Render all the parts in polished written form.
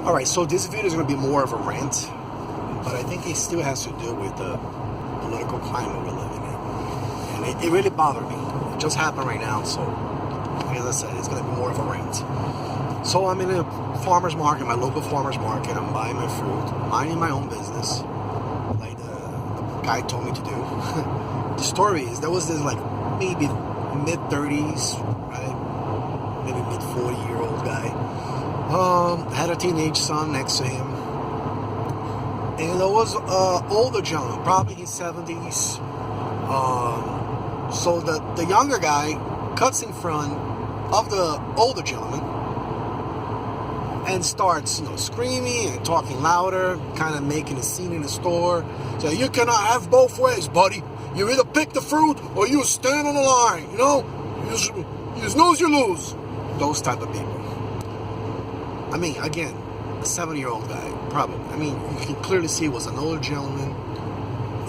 Alright, so this video is going to be more of a rant, but I think it still has to do with the political climate we're living in. And it really bothered me. It just happened right now, so as I said, it's going to be more of a rant. So I'm in a farmer's market, my local farmer's market. I'm buying my fruit, minding my own business, like the guy told me to do. The story is, there was this like maybe mid-30s, right? Maybe mid-40-year-old guy. Had a teenage son next to him. And there was an older gentleman, probably his 70s. So the younger guy cuts in front of the older gentleman and starts, screaming and talking louder, kind of making a scene in the store. So you cannot have both ways, buddy. You either pick the fruit or you stand on the line. You snooze, you lose. Those type of people. I mean, again, a 70-year-old guy, probably. I mean, you can clearly see it was an older gentleman.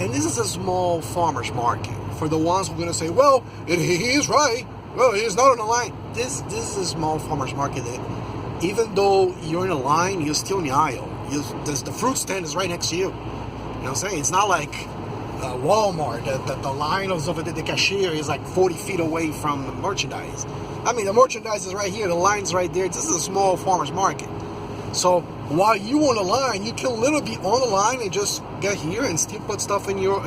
And this is a small farmer's market. For the ones who are going to say, well, he is right. Well, he is not on the line. This is a small farmer's market that even though you're in a line, you're still in the aisle. The fruit stand is right next to you. You know what I'm saying? It's not like Walmart. The line of the cashier is like 40 feet away from the merchandise. I mean, the merchandise is right here. The line's right there. This is a small farmer's market. So while you on the line, you can literally be on the line and just get here and still put stuff in your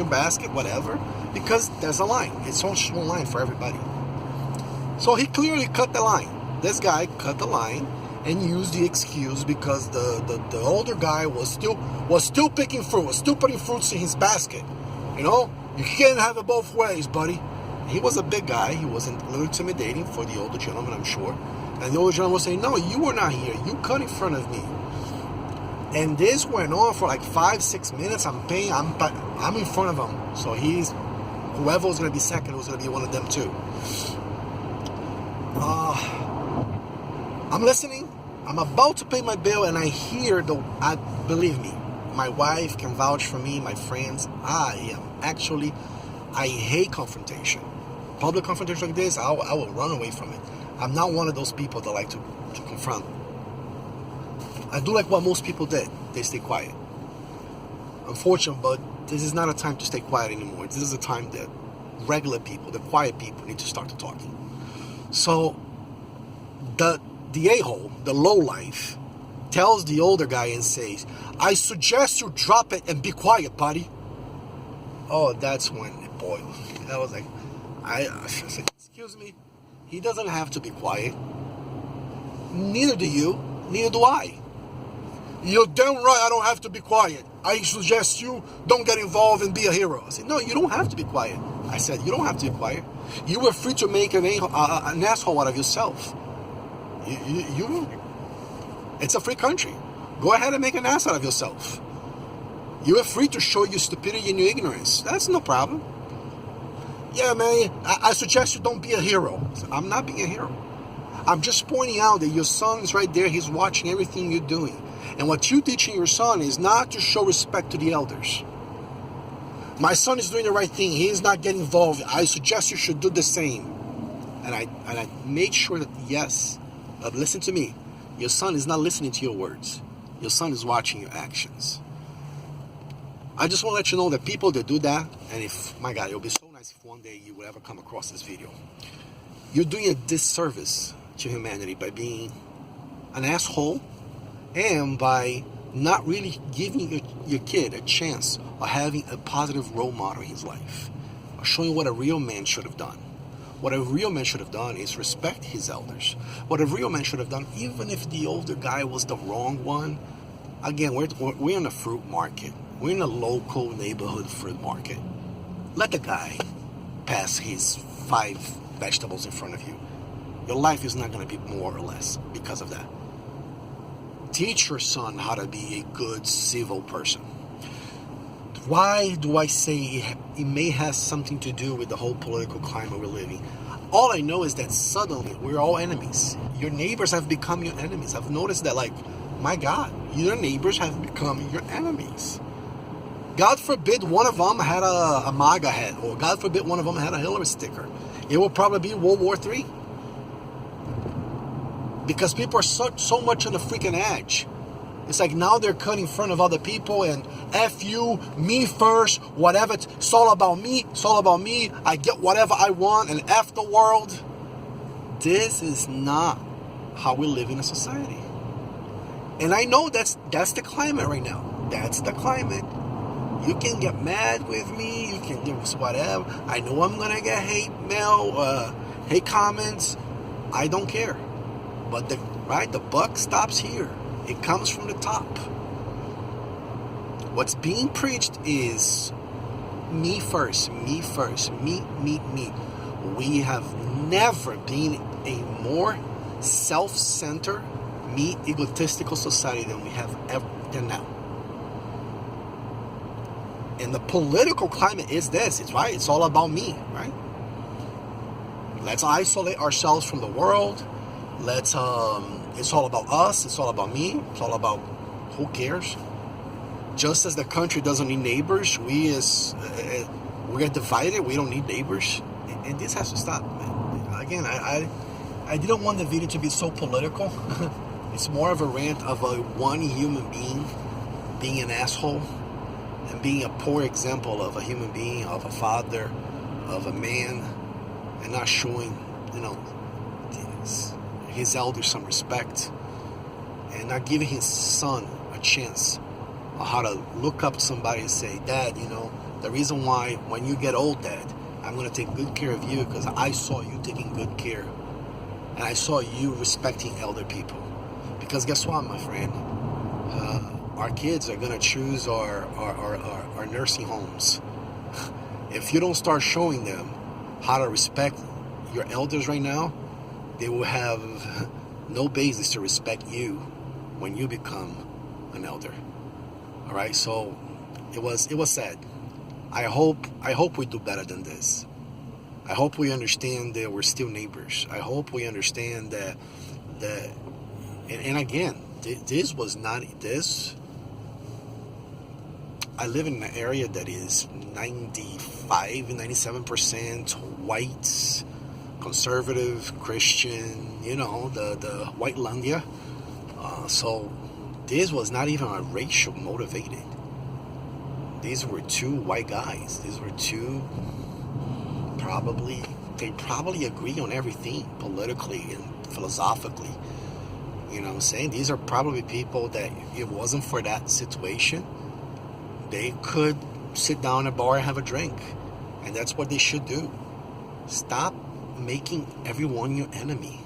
basket, whatever, because there's a line. It's one line for everybody. So he clearly cut the line. This guy cut the line and used the excuse because the older guy was still picking fruit, was still putting fruits in his basket. You can't have it both ways, buddy. He was a big guy. He wasn't a little intimidating for the older gentleman, I'm sure. And the older gentleman was saying, no, you were not here. You cut in front of me. And this went on for like 5-6 minutes. I'm in front of him. So whoever was going to be second was going to be one of them too. I'm listening. I'm about to pay my bill and I hear believe me, my wife can vouch for me, my friends. I hate confrontation. Public confrontation like this, I will run away from it. I'm not one of those people that like to confront. I do like what most people did. They stay quiet. Unfortunate, but this is not a time to stay quiet anymore. This is a time that regular people, the quiet people, need to start talking. So the a-hole, the lowlife, tells the older guy and says, I suggest you drop it and be quiet, buddy. Oh, that's when it boiled. I was like, I said, excuse me, he doesn't have to be quiet. Neither do you, neither do I. You're damn right I don't have to be quiet. I suggest you don't get involved and be a hero. I said, no, you don't have to be quiet. I said, you don't have to be quiet. You were free to make an asshole out of yourself. It's a free country. Go ahead and make an ass out of yourself. You are free to show your stupidity and your ignorance. That's no problem. Yeah, man, I suggest you don't be a hero. I'm not being a hero. I'm just pointing out that your son is right there. He's watching everything you're doing. And what you're teaching your son is not to show respect to the elders. My son is doing the right thing. He is not getting involved. I suggest you should do the same. And I made sure that, yes, but listen to me. Your son is not listening to your words. Your son is watching your actions. I just want to let you know that people that do that, and if, my God, it would be so nice if one day you would ever come across this video. You're doing a disservice to humanity by being an asshole and by not really giving your kid a chance of having a positive role model in his life, or showing what a real man should have done. What a real man should have done is respect his elders. What a real man should have done, even if the older guy was the wrong one. Again, we're in a fruit market. We're in a local neighborhood fruit market. Let the guy pass his 5 vegetables in front of you. Your life is not going to be more or less because of that. Teach your son how to be a good civil person. Why do I say it may have something to do with the whole political climate we're living? All I know is that suddenly we're all enemies. Your neighbors have become your enemies. I've noticed that, like, my God, your neighbors have become your enemies. God forbid one of them had a MAGA hat, or God forbid one of them had a Hillary sticker. It will probably be World War III. Because people are so much on the freaking edge. It's like now they're cutting in front of other people and F you, me first, whatever. It's all about me. It's all about me. I get whatever I want and F the world. This is not how we live in a society. And I know that's the climate right now. That's the climate. You can get mad with me. You can do whatever. I know I'm going to get hate mail, hate comments. I don't care. But the buck stops here. It comes from the top. What's being preached is me first, me first, me. We have never been a more self-centered, me egotistical society than we have ever than now. And the political climate is this. It's right. It's all about me, right? Let's isolate ourselves from the world. It's all about us. It's all about me. It's all about who cares. Just as the country doesn't need neighbors, we get divided. We don't need neighbors, and this has to stop, man. Again, I didn't want the video to be so political. It's more of a rant of one human being an asshole and being a poor example of a human being, of a father, of a man, and not showing, his elders some respect, and not giving his son a chance on how to look up to somebody and say, Dad, the reason why when you get old, Dad, I'm going to take good care of you because I saw you taking good care, and I saw you respecting elder people. Because guess what, my friend? Our kids are going to choose our nursing homes. If you don't start showing them how to respect your elders right now, they will have no basis to respect you when you become an elder. All right, so it was sad. I hope we do better than this. I hope we understand that we're still neighbors. I hope we understand that and again, this was not this. I live in an area that is 97% white, conservative, Christian, the Whitelandia. So this was not even a racial motivated. These were two white guys. These were two they probably agree on everything politically and philosophically. You know what I'm saying? These are probably people that if it wasn't for that situation, they could sit down at a bar and have a drink. And that's what they should do. Stop making everyone your enemy.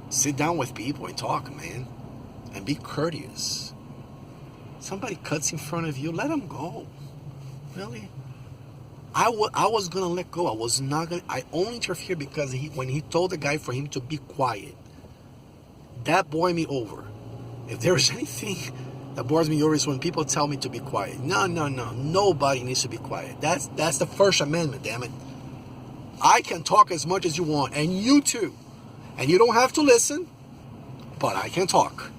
Sit down with people and talk, man. And be courteous. Somebody cuts in front of you, let them go. Really? I was going to let go. I was not going to. I only interfered because when he told the guy for him to be quiet, that boiled me over. If there is anything that bores me over is when people tell me to be quiet. No. Nobody needs to be quiet. That's the First Amendment, damn it. I can talk as much as you want, and you too. And you don't have to listen, but I can talk.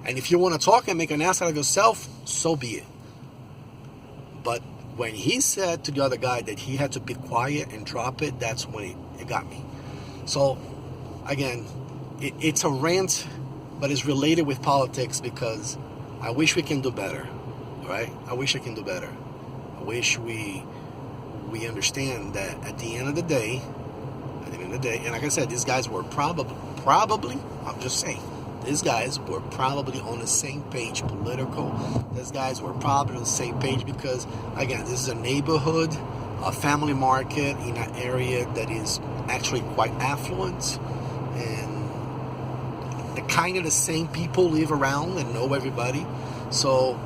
And if you want to talk and make an ass out of yourself, so be it. But when he said to the other guy that he had to be quiet and drop it, that's when it got me. So, again, it's a rant, but it's related with politics because I wish we can do better, right? I wish I can do better. I wish we understand that at the end of the day, and like I said, these guys were probably, I'm just saying, these guys were probably on the same page political. These guys were probably on the same page because, again, this is a neighborhood, a family market in an area that is actually quite affluent. And the kind of the same people live around and know everybody. So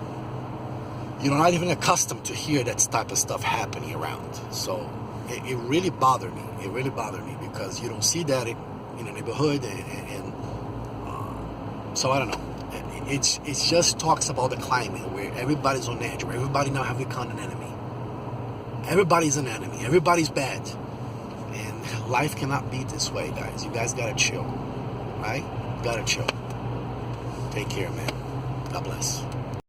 you're not even accustomed to hear that type of stuff happening around. So it really bothered me. It really bothered me because you don't see that in a neighborhood and so I don't know. It just talks about the climate where everybody's on edge, where everybody now have become an enemy. Everybody's an enemy. Everybody's bad. And life cannot be this way, guys. You guys gotta chill. Right? Gotta chill. Take care, man. God bless.